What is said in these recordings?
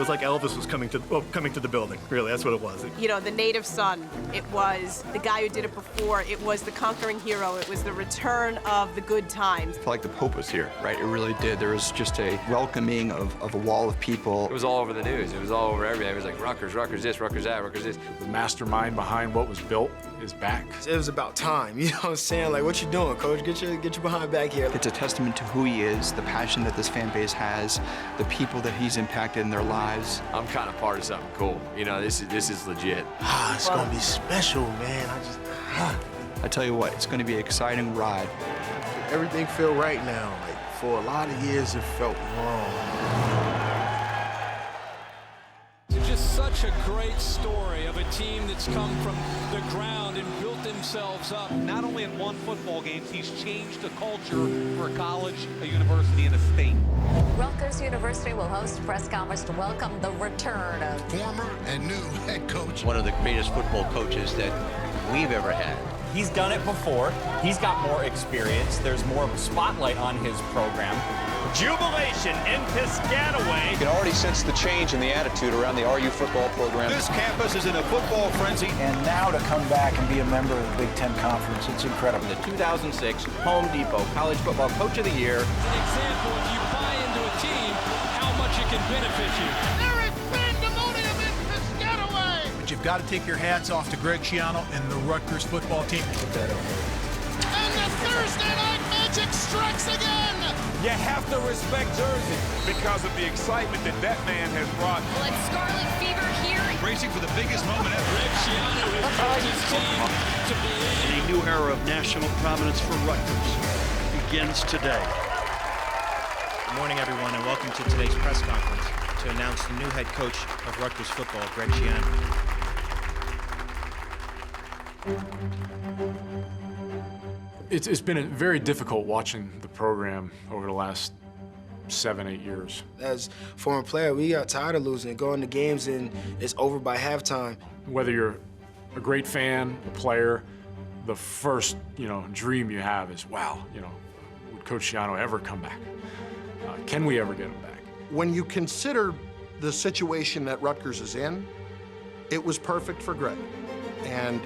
was like Elvis was coming to the building. Really, that's what it was. You know, the native son. It was the guy who did it before. It was the conquering hero. It was the return of the good times. I felt like the Pope was here, right? It really did. There was just a welcoming of a wall of people. It was all over the news. It was all over everything. It was like Rutgers, Rutgers this, Rutgers that, Rutgers this. The mastermind behind what was built is back. It was about time, you know what I'm saying? Like, what you doing, coach? Get your behind back here. It's a testament to who he is, the passion that this fan base has, the people that he's impacted in their lives. I'm kind of part of something cool. You know, this is legit. It's gonna be special, man. I tell you what, it's going to be an exciting ride. Everything feel right now. Like, for a lot of years, it felt wrong. It's just such a great story of a team that's come from the ground and built themselves up. Not only in one football game, he's changed the culture for a college, a university, and a state. Rutgers University will host a press conference to welcome the return of former and new head coach. One of the greatest football coaches that we've ever had. He's done it before. He's got more experience. There's more of a spotlight on his program. Jubilation in Piscataway. You can already sense the change in the attitude around the RU football program. This campus is in a football frenzy. And now to come back and be a member of the Big Ten Conference, it's incredible. The 2006 Home Depot College Football Coach of the Year. It's an example, if you buy into a team, how much it can benefit you. There is pandemonium in Piscataway. But you've got to take your hats off to Greg Schiano and the Rutgers football team. And the Thursday night magic strikes again. You have to respect Jersey because of the excitement that man has brought. Well, it's Scarlet Fever here. Racing for the biggest moment ever. Greg Schiano has brought his team to believe. A new era of national prominence for Rutgers begins today. Good morning, everyone, and welcome to today's press conference to announce the new head coach of Rutgers football, Greg Schiano. It's been very difficult watching the program over the last 7-8 years. As former player, we got tired of losing, going to games, and it's over by halftime. Whether you're a great fan, a player, the first dream you have is, wow, would Coach Schiano ever come back? Can we ever get him back? When you consider the situation that Rutgers is in, it was perfect for Greg, and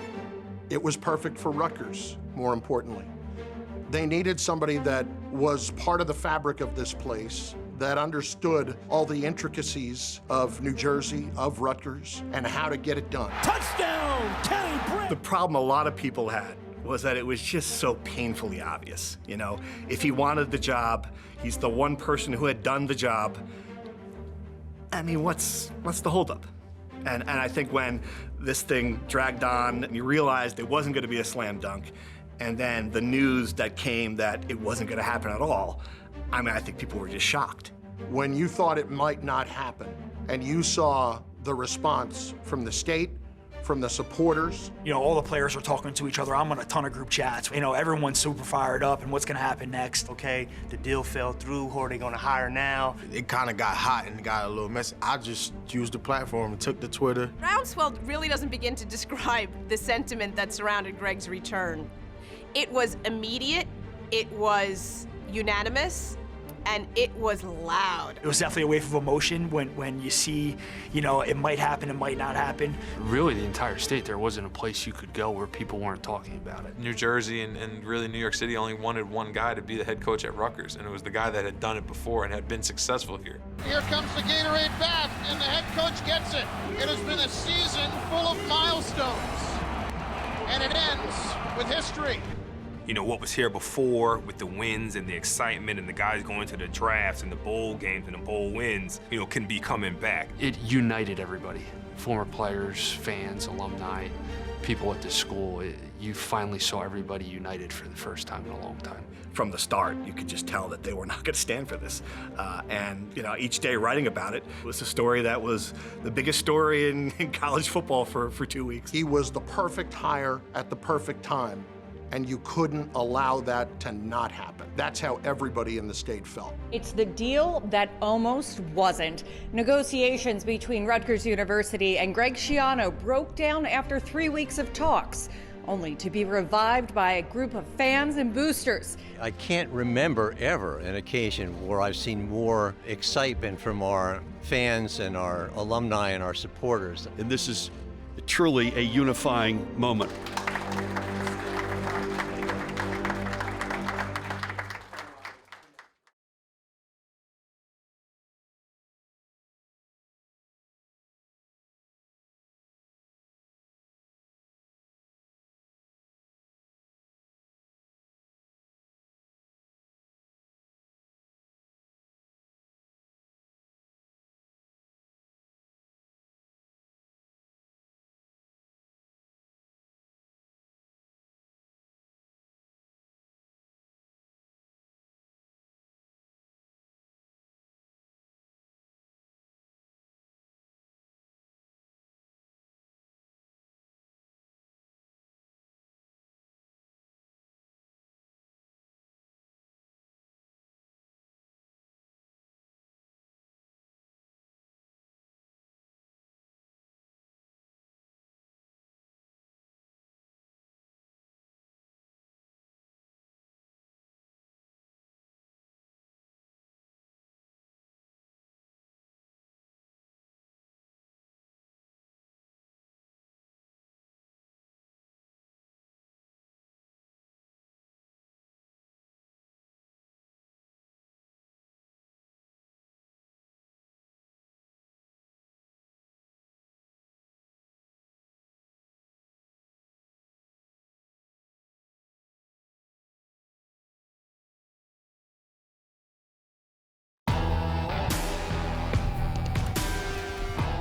it was perfect for Rutgers, more importantly. They needed somebody that was part of the fabric of this place, that understood all the intricacies of New Jersey, of Rutgers, and how to get it done. Touchdown, Kenny Britt! The problem a lot of people had was that it was just so painfully obvious. You know, if he wanted the job, he's the one person who had done the job. I mean, what's the holdup? And I think when this thing dragged on and you realized it wasn't going to be a slam dunk, and then the news that came that it wasn't going to happen at all, I mean, I think people were just shocked. When you thought it might not happen, and you saw the response from the state, from the supporters. All the players are talking to each other. I'm on a ton of group chats. Everyone's super fired up and what's going to happen next. Okay, the deal fell through. Who are they going to hire now? It kind of got hot and got a little messy. I just used the platform and took to Twitter. Groundswell really doesn't begin to describe the sentiment that surrounded Greg's return. It was immediate, it was unanimous, and it was loud. It was definitely a wave of emotion when you see, it might happen, it might not happen. Really, the entire state, there wasn't a place you could go where people weren't talking about it. New Jersey and really New York City only wanted one guy to be the head coach at Rutgers, and it was the guy that had done it before and had been successful here. Here comes the Gatorade bath, and the head coach gets it. It has been a season full of milestones, and it ends with history. What was here before with the wins and the excitement and the guys going to the drafts and the bowl games and the bowl wins, can be coming back. It united everybody, former players, fans, alumni, people at the school. You finally saw everybody united for the first time in a long time. From the start, you could just tell that they were not going to stand for this. And each day writing about it was a story that was the biggest story in college football for 2 weeks. He was the perfect hire at the perfect time, and you couldn't allow that to not happen. That's how everybody in the state felt. It's the deal that almost wasn't. Negotiations between Rutgers University and Greg Schiano broke down after 3 weeks of talks. only to be revived by a group of fans and boosters. I can't remember ever an occasion where I've seen more excitement from our fans and our alumni and our supporters. And this is truly a unifying moment.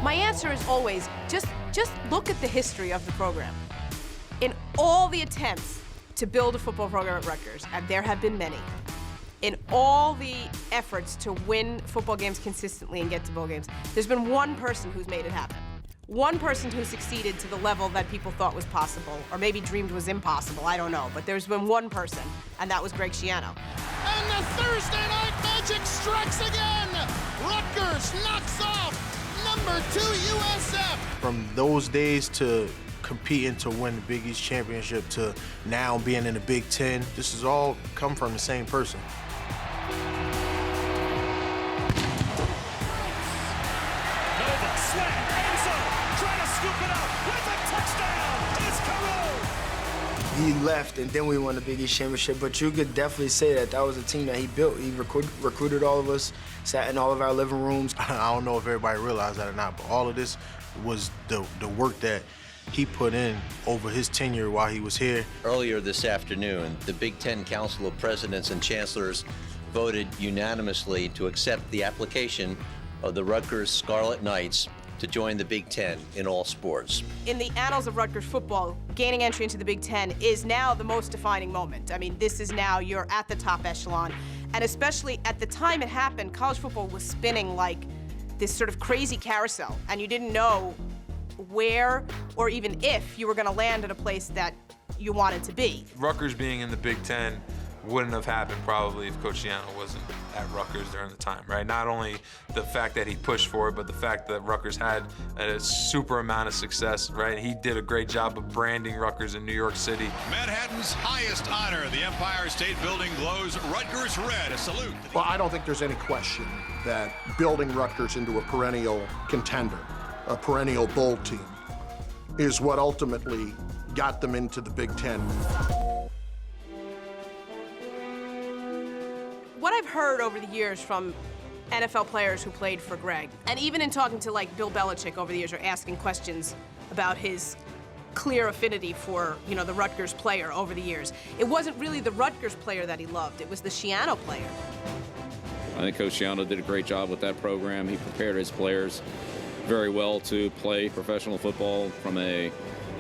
My answer is always, just look at the history of the program. In all the attempts to build a football program at Rutgers, and there have been many, in all the efforts to win football games consistently and get to bowl games, there's been one person who's made it happen. One person who succeeded to the level that people thought was possible, or maybe dreamed was impossible, I don't know. But there's been one person, and that was Greg Schiano. And the Thursday Night Magic strikes again! Rutgers knocks off number 2 USF! From those days to competing to win the Big East Championship to now being in the Big Ten, this has all come from the same person. Nova, slam, end zone, trying to scoop it up with a touchdown! It's Carew! He left, and then we won the Big East Championship, but you could definitely say that that was a team that he built. He recruited all of us, sat in all of our living rooms. I don't know if everybody realized that or not, but all of this was the work that he put in over his tenure while he was here. Earlier this afternoon, the Big Ten Council of Presidents and Chancellors voted unanimously to accept the application of the Rutgers Scarlet Knights to join the Big Ten in all sports. In the annals of Rutgers football, gaining entry into the Big Ten is now the most defining moment. I mean, this is now, you're at the top echelon. And especially at the time it happened, college football was spinning like this sort of crazy carousel, and you didn't know where or even if you were going to land at a place that you wanted to be. Rutgers being in the Big Ten wouldn't have happened probably if Coach Schiano wasn't at Rutgers during the time, right? Not only the fact that he pushed for it, but the fact that Rutgers had a super amount of success, right? He did a great job of branding Rutgers in New York City. Manhattan's highest honor, the Empire State Building glows Rutgers red. A salute. Well, I don't think there's any question that building Rutgers into a perennial contender, a perennial bowl team, is what ultimately got them into the Big Ten. What I've heard over the years from NFL players who played for Greg, and even in talking to like Bill Belichick over the years, or asking questions about his clear affinity for, you know, the Rutgers player over the years, it wasn't really the Rutgers player that he loved, it was the Schiano player. I think Coach Schiano did a great job with that program. He prepared his players very well to play professional football from a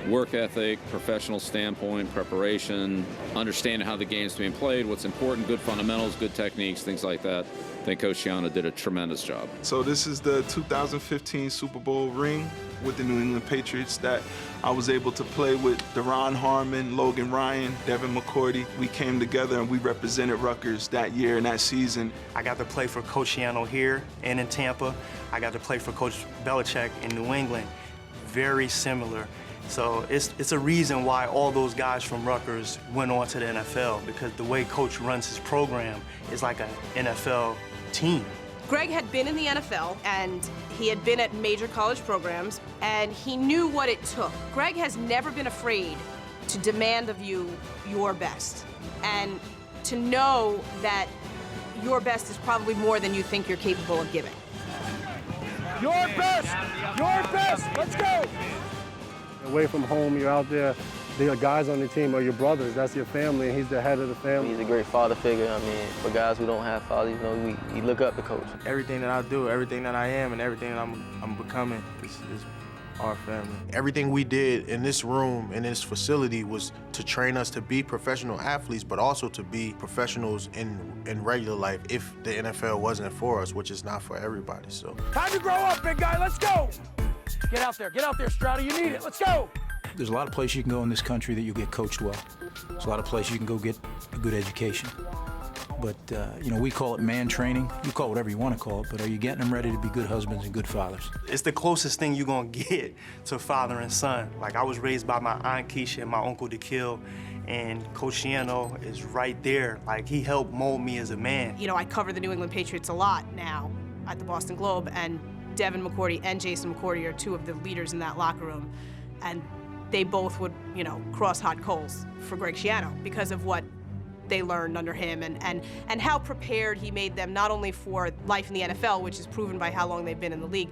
work ethic, professional standpoint, preparation, understanding how the game's being played, what's important, good fundamentals, good techniques, things like that. I think Coach Schiano did a tremendous job. So this is the 2015 Super Bowl ring with the New England Patriots that I was able to play with Deron Harmon, Logan Ryan, Devin McCourty. We came together and we represented Rutgers that year and that season. I got to play for Coach Schiano here and in Tampa. I got to play for Coach Belichick in New England. Very similar. So it's a reason why all those guys from Rutgers went on to the NFL, because the way Coach runs his program is like an NFL team. Greg had been in the NFL, and he had been at major college programs, and he knew what it took. Greg has never been afraid to demand of you your best, and to know that your best is probably more than you think you're capable of giving. Your best! Your best! Let's go! Away from home, you're out there, the guys on the team are your brothers, that's your family, and he's the head of the family. He's a great father figure. I mean, for guys who don't have fathers, you know, we look up to Coach. Everything that I do, everything that I am, and everything that I'm becoming is our family. Everything we did in this room, in this facility, was to train us to be professional athletes, but also to be professionals in regular life if the NFL wasn't for us, which is not for everybody. So Time to grow up, big guy. Let's go! Get out there, Strouder. You need it. Let's go! There's a lot of places you can go in this country that you'll get coached well. There's a lot of places you can go get a good education. But, you know, we call it man training. You call it whatever you want to call it, but are you getting them ready to be good husbands and good fathers? It's the closest thing you're gonna get to father and son. Like, I was raised by my Aunt Keisha and my Uncle DeKill, and Coach Schiano is right there. Like, he helped mold me as a man. You know, I cover the New England Patriots a lot now at the Boston Globe, and Devin McCourty and Jason McCourty are two of the leaders in that locker room, and they both would, you know, cross hot coals for Greg Schiano because of what they learned under him and how prepared he made them, not only for life in the NFL, which is proven by how long they've been in the league,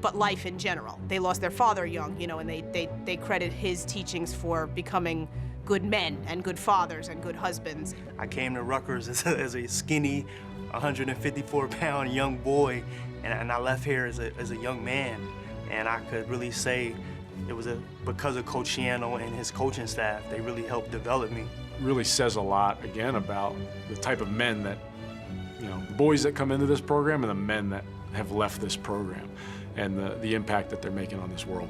but life in general. They lost their father young, you know, and they credit his teachings for becoming good men and good fathers and good husbands. I came to Rutgers as a skinny, 154-pound young boy, and I left here as a young man. And I could really say it was because of Coach Schiano and his coaching staff. They really helped develop me. Really says a lot, again, about the type of men that, you know, the boys that come into this program and the men that have left this program, and the impact that they're making on this world.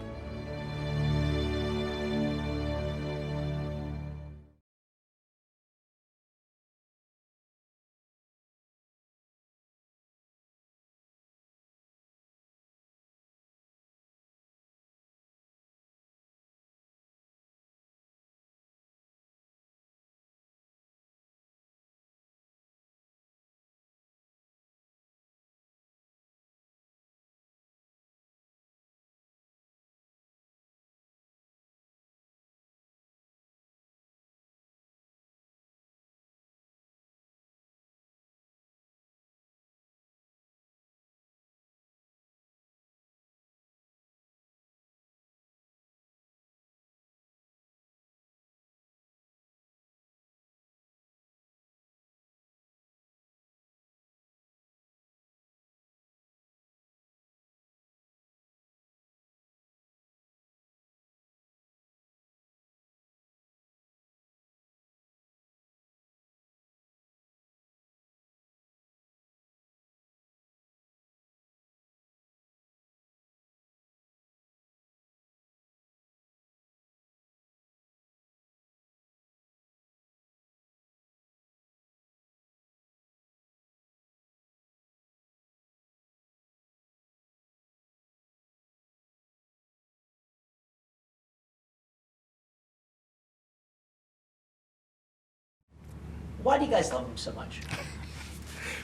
Why do you guys love him so much?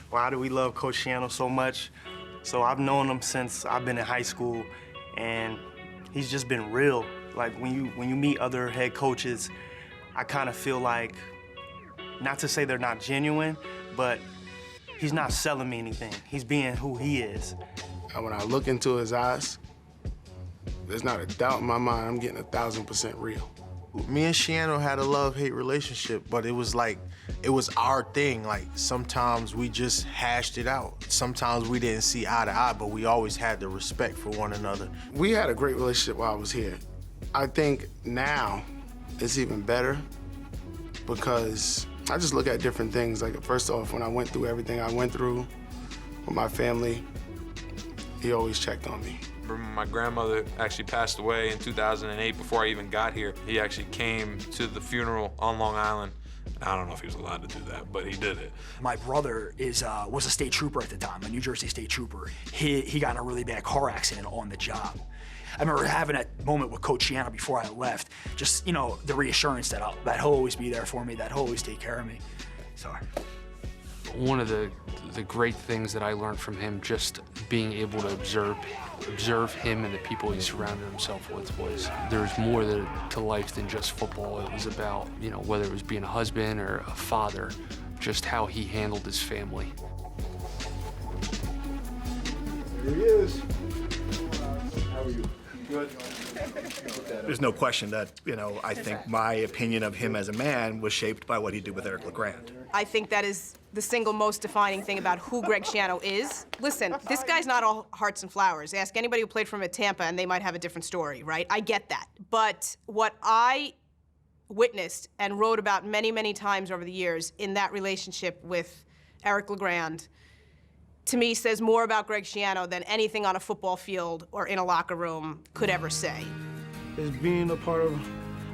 Why do we love Coach Schiano so much? So I've known him since I've been in high school, and he's just been real. Like, when you meet other head coaches, I kind of feel like, not to say they're not genuine, but he's not selling me anything. He's being who he is. And when I look into his eyes, there's not a doubt in my mind I'm getting 1,000% real. Me and Schiano had a love-hate relationship, but it was like, it was our thing. Like, sometimes we just hashed it out. Sometimes we didn't see eye to eye, but we always had the respect for one another. We had a great relationship while I was here. I think now it's even better because I just look at different things. Like, first off, when I went through everything I went through with my family, he always checked on me. My grandmother actually passed away in 2008 before I even got here. He actually came to the funeral on Long Island. I don't know if he was allowed to do that, but he did it. My brother was a state trooper at the time, a New Jersey state trooper. He got in a really bad car accident on the job. I remember having that moment with Coach Schiano before I left. Just, you know, the reassurance that he'll always be there for me, that he'll always take care of me. So. One of the great things that I learned from him, just being able to observe him and the people he surrounded himself with, was there's more to life than just football. It was about, you know, whether it was being a husband or a father, just how he handled his family. There he is. How are you? Good. There's no question that, you know, I think my opinion of him as a man was shaped by what he did with Eric LeGrand. I think that is the single most defining thing about who Greg Schiano is. Listen, this guy's not all hearts and flowers. Ask anybody who played for him at Tampa and they might have a different story, right? I get that. But what I witnessed and wrote about many, many times over the years in that relationship with Eric LeGrand, to me, says more about Greg Schiano than anything on a football field or in a locker room could ever say. It's being a part of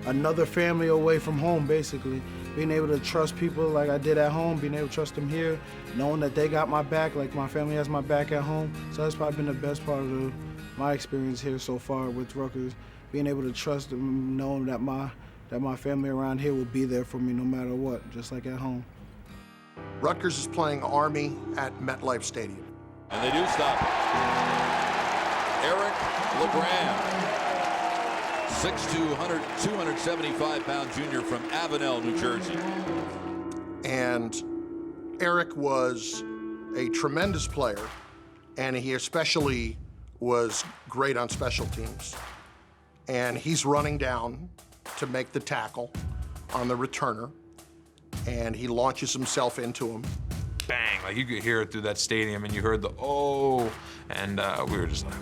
another family away from home, basically. Being able to trust people like I did at home, being able to trust them here, knowing that they got my back like my family has my back at home. So that's probably been the best part of my experience here so far with Rutgers. Being able to trust them, knowing that my family around here will be there for me no matter what, just like at home. Rutgers is playing Army at MetLife Stadium. And they do stop it. Eric LeGrand, 6'2", 275-pound junior from Avenel, New Jersey. And Eric was a tremendous player, and he especially was great on special teams. And he's running down to make the tackle on the returner, and he launches himself into him. Bang, like you could hear it through that stadium, and you heard the oh, and we were just like,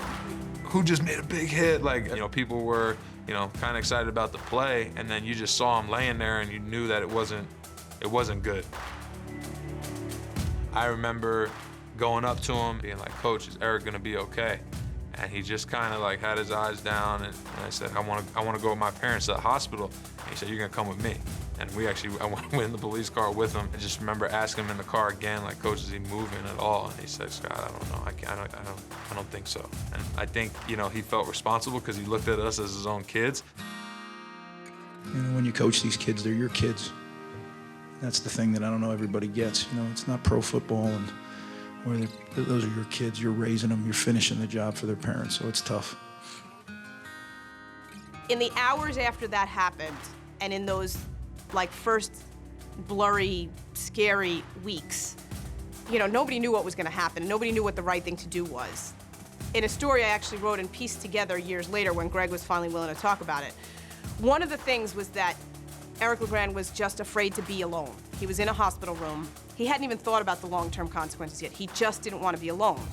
who just made a big hit? Like, you know, people were, you know, kind of excited about the play, and then you just saw him laying there, and you knew that it wasn't good. I remember going up to him, being like, Coach, is Eric gonna be okay? And he just kind of like had his eyes down, and I said, I want to go with my parents to the hospital. And he said, you're gonna come with me. And I went in the police car with him. I just remember asking him in the car again, like, Coach, is he moving at all? And he said, Scott, I don't know. I don't think so. And I think, you know, he felt responsible because he looked at us as his own kids. You know, when you coach these kids, they're your kids. That's the thing that I don't know everybody gets. You know, it's not pro football, and where those are your kids. You're raising them. You're finishing the job for their parents, so it's tough. In the hours after that happened, and in those like first blurry, scary weeks, you know, nobody knew what was gonna happen. Nobody knew what the right thing to do was. In a story I actually wrote and pieced together years later when Greg was finally willing to talk about it, one of the things was that Eric LeGrand was just afraid to be alone. He was in a hospital room. He hadn't even thought about the long-term consequences yet. He just didn't want to be alone.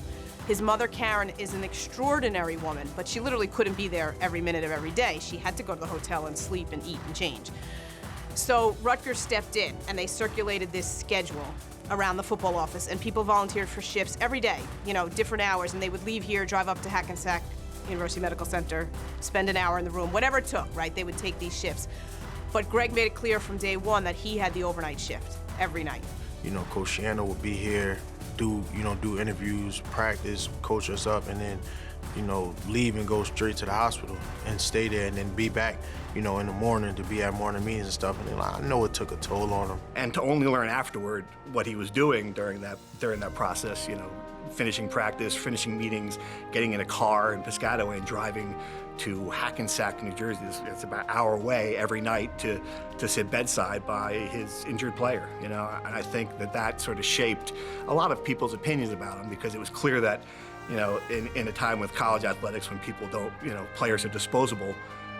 His mother, Karen, is an extraordinary woman, but she literally couldn't be there every minute of every day. She had to go to the hotel and sleep and eat and change. So Rutgers stepped in, and they circulated this schedule around the football office, and people volunteered for shifts every day, you know, different hours, and they would leave here, drive up to Hackensack University Medical Center, spend an hour in the room, whatever it took, right? They would take these shifts. But Greg made it clear from day one that he had the overnight shift every night. You know, Coach Schiano would be here, do interviews, practice, coach us up, and then, you know, leave and go straight to the hospital and stay there and then be back, you know, in the morning to be at morning meetings and stuff. And then, I know it took a toll on him. And to only learn afterward what he was doing during that process, you know, finishing practice, finishing meetings, getting in a car in Piscataway and driving to Hackensack, New Jersey. It's about an hour away every night to sit bedside by his injured player, you know. And I think that sort of shaped a lot of people's opinions about him, because it was clear that, you know, in a time with college athletics when people don't, you know, players are disposable,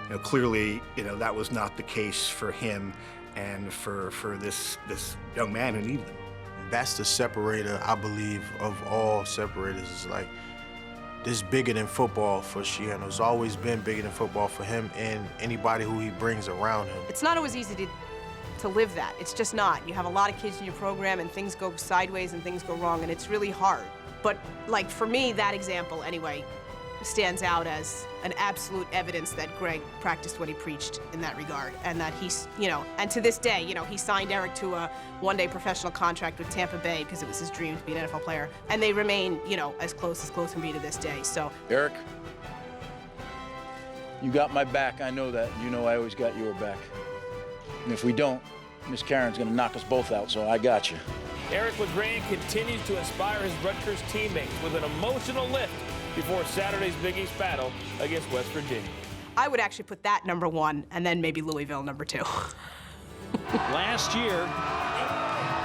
you know, clearly, you know, that was not the case for him and for this young man who needed him. That's the separator, I believe, of all separators. Is like, this bigger than football for Schiano. It's always been bigger than football for him and anybody who he brings around him. It's not always easy to live that. It's just not. You have a lot of kids in your program, and things go sideways and things go wrong, and it's really hard. But like for me, that example anyway stands out as an absolute evidence that Greg practiced what he preached in that regard, and that he's, you know, and to this day, you know, he signed Eric to a one-day professional contract with Tampa Bay because it was his dream to be an NFL player, and they remain, you know, as close can be to this day. So Eric, You got my back, I know that. You know I always got your back. And if we don't, Miss Karen's gonna knock us both out, so I got you. Eric LeGrand continues to inspire his Rutgers teammates with an emotional lift before Saturday's Big East battle against West Virginia. I would actually put that #1 and then maybe Louisville #2. Last year,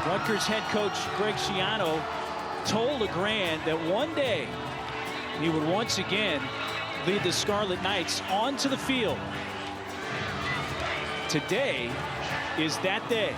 Rutgers head coach Greg Schiano told LeGrand that one day he would once again lead the Scarlet Knights onto the field. Today is that day.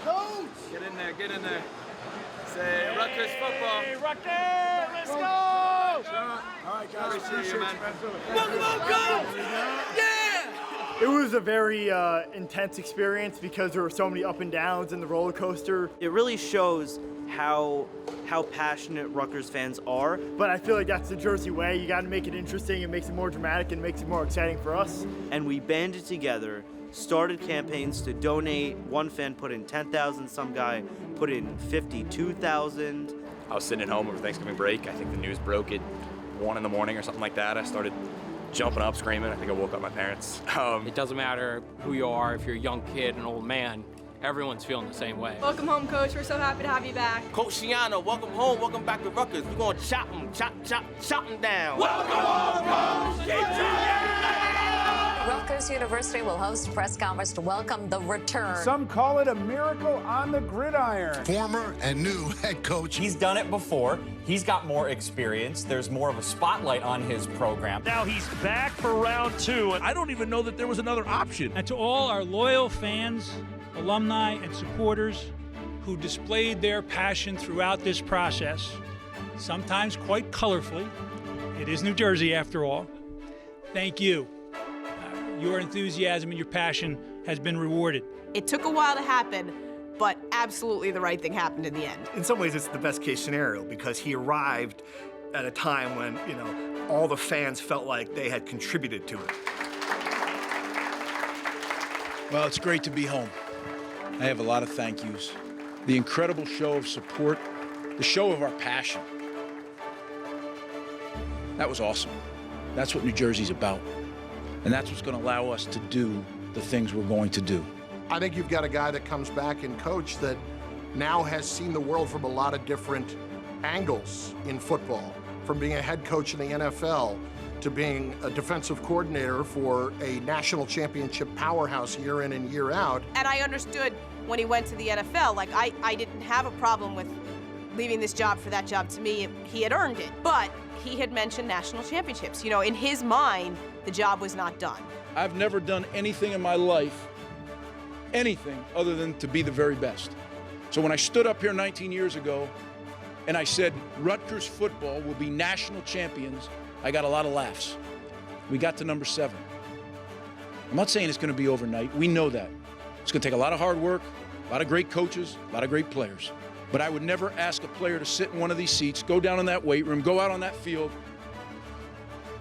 Coach! Get in there, get in there. Say Rutgers football. Hey, Rutgers, let's go! All right, guys, appreciate you, man. Welcome, Coach! Yeah! It was a very intense experience because there were so many up and downs in the roller coaster. It really shows how passionate Rutgers fans are. But I feel like that's the Jersey way. You got to make it interesting. It makes it more dramatic and makes it more exciting for us. And we banded together, started campaigns to donate. One fan put in 10,000, some guy put in 52,000. I was sitting at home over Thanksgiving break. I think the news broke at 1 in the morning or something like that. I started jumping up, screaming. I think I woke up my parents. It doesn't matter who you are, if you're a young kid, an old man, everyone's feeling the same way. Welcome home, Coach. We're so happy to have you back. Coach Schiano, welcome home. Welcome back to Rutgers. We're going to chop them down. Welcome home, Coach. Keep trying. Rutgers University will host a press conference to welcome the return. Some call it a miracle on the gridiron. Former and new head coach. He's done it before. He's got more experience. There's more of a spotlight on his program. Now he's back for round 2, and I don't even know that there was another option. And to all our loyal fans, alumni, and supporters who displayed their passion throughout this process, sometimes quite colorfully. It is New Jersey, after all. Thank you. Your enthusiasm and your passion has been rewarded. It took a while to happen, but absolutely the right thing happened in the end. In some ways, it's the best case scenario because he arrived at a time when, all the fans felt like they had contributed to it. Well, it's great to be home. I have a lot of thank yous. The incredible show of support, the show of our passion. That was awesome. That's what New Jersey's about. And that's what's going to allow us to do the things we're going to do. I think you've got a guy that comes back and coach that now has seen the world from a lot of different angles in football, from being a head coach in the NFL to being a defensive coordinator for a national championship powerhouse year in and year out. And I understood when he went to the NFL, like I didn't have a problem with leaving this job for that job. To me, he had earned it. But he had mentioned national championships. In his mind, the job was not done. I've never done anything in my life, anything other than to be the very best. So when I stood up here 19 years ago and I said, Rutgers football will be national champions, I got a lot of laughs. We got to number 7. I'm not saying it's going to be overnight. We know that. It's going to take a lot of hard work, a lot of great coaches, a lot of great players. But I would never ask a player to sit in one of these seats, go down in that weight room, go out on that field,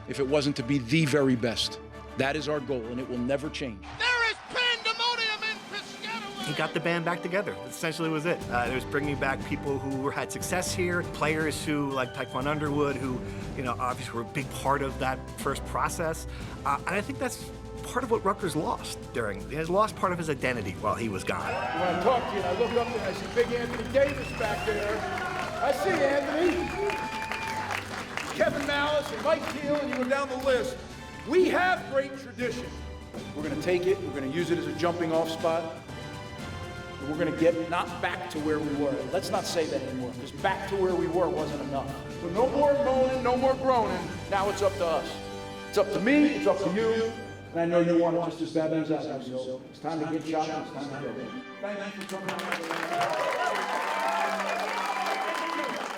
if it wasn't to be the very best. That is our goal, and it will never change. He got the band back together. Essentially was it. It was bringing back people who had success here, players who, like Taekwon Underwood, who, obviously were a big part of that first process. And I think that's part of what Rutgers lost he has lost part of his identity while he was gone. When I talk to you and I look up there and I see big Anthony Davis back there. I see Anthony. Kevin Malice and Mike Keel, and you go down the list. We have great tradition. We're going to take it. We're going to use it as a jumping off spot. We're going to get not back to where we were. Let's not say that anymore, because back to where we were wasn't enough. So no more moaning, no more groaning. Now it's up to us. It's up to me, it's up to you, and I know you want it just as bad as I do. So it's time to get shot, it's time to go. Thank you for coming out.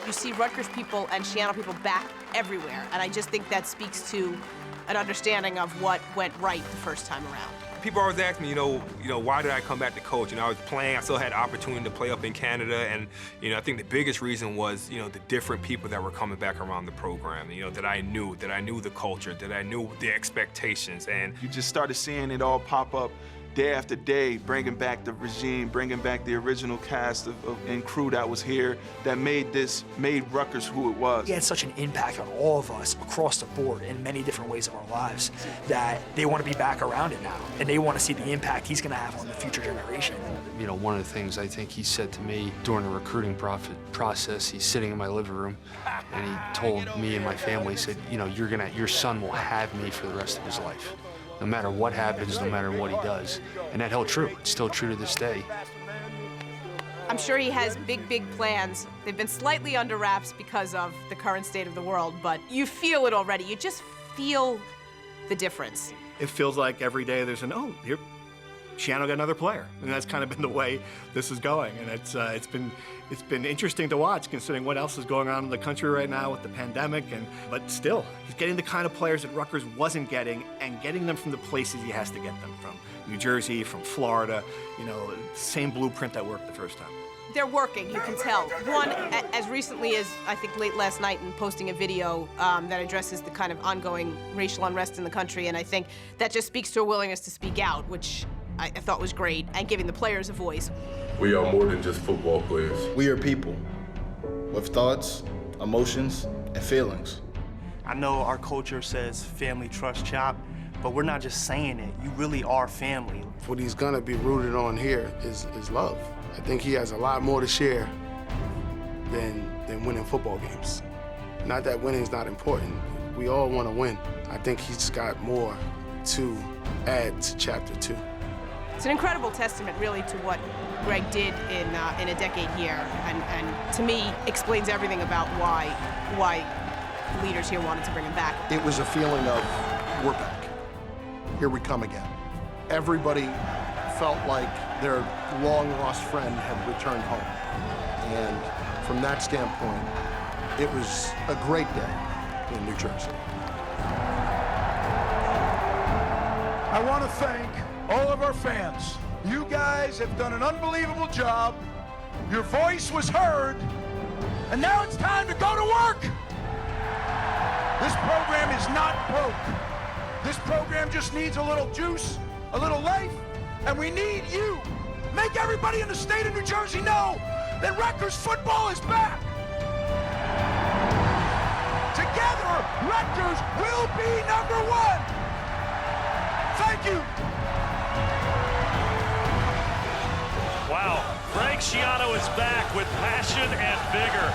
You see Rutgers people and Schiano people back everywhere, and I just think that speaks to an understanding of what went right the first time around. People always ask me, why did I come back to coach? I was playing, I still had the opportunity to play up in Canada, and, I think the biggest reason was, the different people that were coming back around the program, that I knew the culture, that I knew the expectations, and you just started seeing it all pop up day after day, bringing back the regime, bringing back the original cast and crew that was here that made Rutgers who it was. He had such an impact on all of us across the board in many different ways of our lives that they want to be back around it now, and they want to see the impact he's going to have on the future generation. One of the things I think he said to me during the recruiting process, he's sitting in my living room, and he told me and my family, he said, your son will have me for the rest of his life. No matter what happens, no matter what he does. And that held true. It's still true to this day. I'm sure he has big, big plans. They've been slightly under wraps because of the current state of the world, but you feel it already. You just feel the difference. It feels like every day there's here, Schiano got another player, and that's kind of been the way this is going. And it's been interesting to watch, considering what else is going on in the country right now with the pandemic. But still, he's getting the kind of players that Rutgers wasn't getting, and getting them from the places he has to get them from. New Jersey, from Florida, same blueprint that worked the first time. They're working, you can tell. One, as recently as, I think, late last night, in posting a video that addresses the kind of ongoing racial unrest in the country, and I think that just speaks to a willingness to speak out, which I thought was great, and giving the players a voice. We are more than just football players. We are people with thoughts, emotions, and feelings. I know our culture says family, trust, chop, but we're not just saying it. You really are family. What he's gonna be rooted on here is love. I think he has a lot more to share than winning football games. Not that winning's not important. We all want to win. I think he's got more to add to Chapter 2. It's an incredible testament, really, to what Greg did in a decade here, and to me explains everything about why leaders here wanted to bring him back. It was a feeling of, we're back. Here we come again. Everybody felt like their long-lost friend had returned home. And from that standpoint, it was a great day in New Jersey. I want to thank all of our fans. You guys have done an unbelievable job. Your voice was heard. And now it's time to go to work. This program is not broke. This program just needs a little juice, a little life, and we need you. Make everybody in the state of New Jersey know that Rutgers football is back. Together, Rutgers will be #1. Thank you. Wow, Greg Schiano is back with passion and vigor.